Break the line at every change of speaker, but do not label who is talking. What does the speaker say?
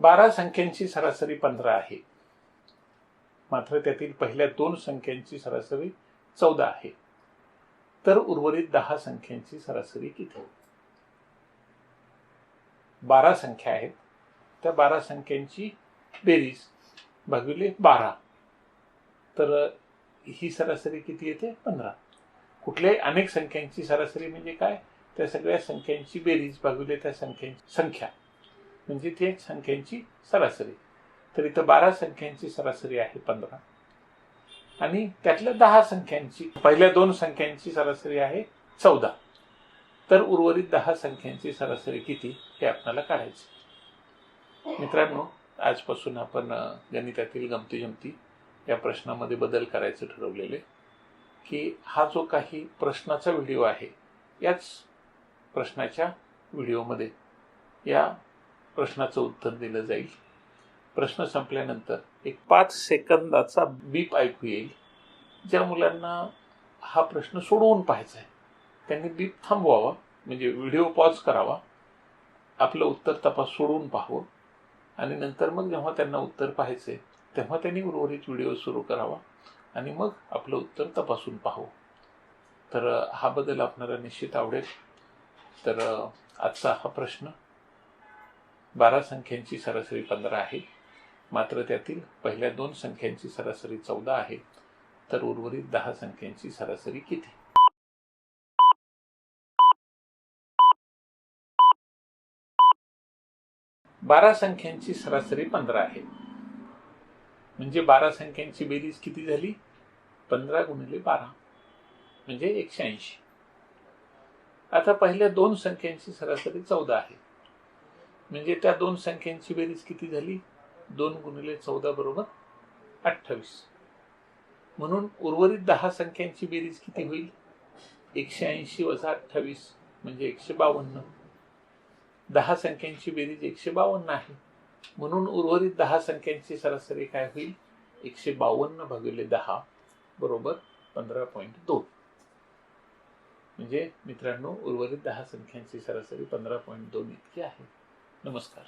12 संख्यांची सरासरी 15 आहे, मात्र त्यातील पहिल्या 2 संख्यांची सरासरी 14 आहे, तर उर्वरित 10 संख्यांची सरासरी किती? 12 संख्या आहेत, त्या 12 संख्यांची बेरीज भागिले 12, तर ही सरासरी किती येते? 15. कुठल्याही अनेक संख्यांची सरासरी म्हणजे काय? त्या सगळ्या संख्यांची बेरीज भागिले त्या संख्यांची संख्या म्हणजे त्या संख्यांची सरासरी. तर इथं 12 संख्यांची सरासरी आहे 15 आणि त्यातल्या 10 संख्यांची पहिल्या 2 संख्यांची सरासरी आहे 14, तर उर्वरित 10 संख्यांची सरासरी किती हे आपल्याला काढायचे. मित्रांनो, आजपासून आपण गणितातील गमती-जमती या प्रश्नामध्ये बदल करायचं ठरवलेले, की हा जो काही प्रश्नाचा व्हिडिओ आहे याच प्रश्नाच्या व्हिडिओमध्ये या प्रश्नाचं उत्तर दिलं जाईल. प्रश्न संपल्यानंतर एक 5 सेकंदाचा बीप ऐकू येईल. ज्या मुलांना हा प्रश्न सोडवून पाहायचा आहे त्यांनी बीप थांबवावा, म्हणजे व्हिडिओ पॉज करावा, आपलं उत्तर तपास सोडवून पाहावं आणि नंतर मग जेव्हा त्यांना उत्तर पाहायचे तेव्हा त्यांनी उर्वरित व्हिडिओ सुरू करावा आणि मग आपलं उत्तर तपासून पाहावं. तर हा बदल आपल्याला निश्चित आवडेल. तर आजचा हा प्रश्न 12 संख्यांची सरासरी 15 आहे, मात्र त्यातील पहिल्या 2 संख्यांची सरासरी 14 आहे, तर उर्वरित 10 संख्यांची सरासरी किती? बारा संख्यांची सरासरी 15 आहे, म्हणजे 12 संख्यांची बेरीज किती झाली? 15 गुणिले 12 म्हणजे 180. आता पहिल्या 2 संख्यांची सरासरी 14 आहे, म्हणजे त्या 2 संख्यांची बेरीज किती झाली? 2 गुणिले 14 बरोबर 28. म्हणून उर्वरित 10 संख्यांची बेरीज किती होईल? 180 वजा 28 म्हणजे 152. 10 संख्यांची बेरीज 152 आहे, म्हणून उर्वरित 10 संख्यांची सरासरी काय होईल? 152 भागिले 10 बरोबर 15.2. म्हणजे मित्रांनो, उर्वरित 10 संख्यांची सरासरी 15.2 इतकी आहे. नमस्कार.